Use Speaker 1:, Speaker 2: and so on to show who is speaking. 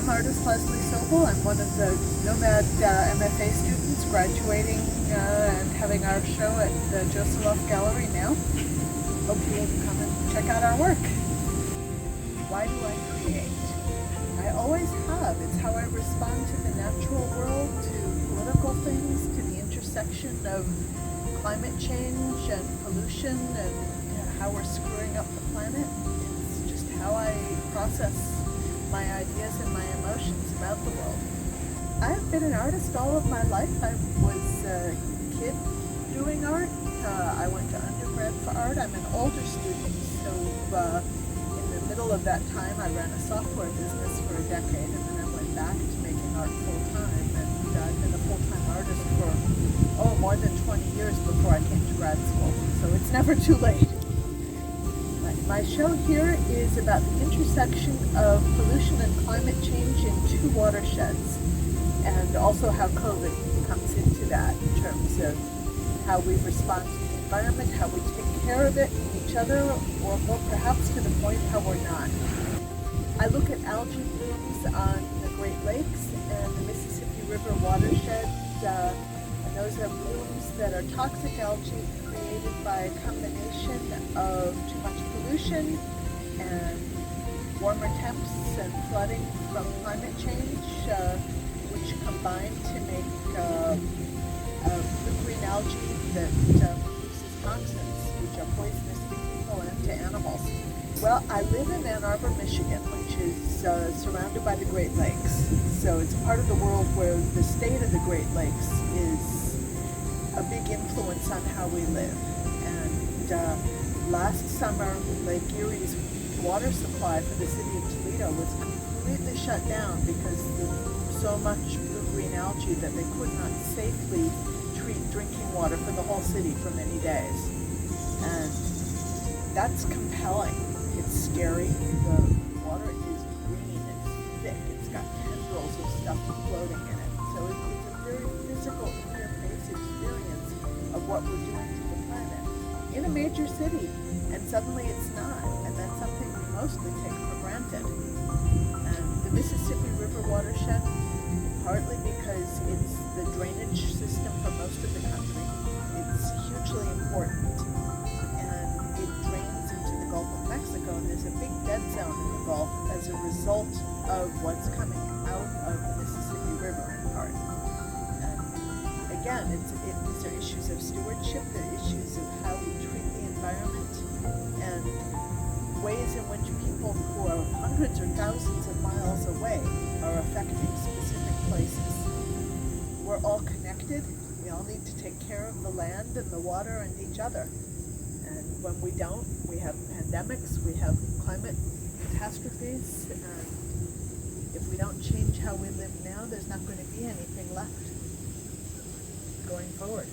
Speaker 1: I'm artist Leslie Sobel. I'm one of the Nomad MFA students graduating and having our show at the Joseloff Gallery now. Hope you'll come and check out our work. Why do I create? I always have. It's how I respond to the natural world, to political things, to the intersection of climate change and pollution and how we're screwing up the planet. It's just how I process my ideas and my emotions about the world. I've been an artist all of my life. I was a kid doing art. I went to undergrad for art. I'm an older student, so in the middle of that time I ran a software business for a decade, and then I went back to making art full-time, and I've been a full-time artist for more than 20 years before I came to grad school, so it's never too late. My show here is about the intersection of pollution and climate change in two watersheds, and also how COVID comes into that in terms of how we respond to the environment, how we take care of it and each other, or more perhaps to the point how we're not. I look at algae blooms on the Great Lakes and the Mississippi River watershed, and those are blooms that are toxic algae created by a combination of too much pollution and warmer temps and flooding from climate change, which combine to make blue-green algae that produces toxins, which are poisonous to people and to animals. Well, I live in Ann Arbor, Michigan, which is surrounded by the Great Lakes. So it's a part of the world where the state of the Great Lakes is a big influence on how we live. And last summer, Lake Erie's water supply for the city of Toledo was completely shut down because of so much blue-green algae that they could not safely treat drinking water for the whole city for many days. And that's compelling. It's scary. The water is green, it's thick, it's got tendrils of stuff floating in it. So it's a very physical interface experience of what we're doing to the planet in a major city, and suddenly it's not, and that's something we mostly take for granted. And the Mississippi River watershed, partly because it's the drainage system for most of the country, it's hugely important, and it drains into the Gulf of Mexico, and there's a big dead zone in the Gulf as a result of what's coming out of the Mississippi River in part. And again, these are issues of stewardship, they're issues of how we treat the environment, and ways in which people who are hundreds or thousands of miles away are affecting specific places. We're all connected. We all need to take care of the land and the water and each other. And when we don't, we have pandemics, we have climate catastrophes, and if we don't change how we live now, there's not going to be anything left going forward.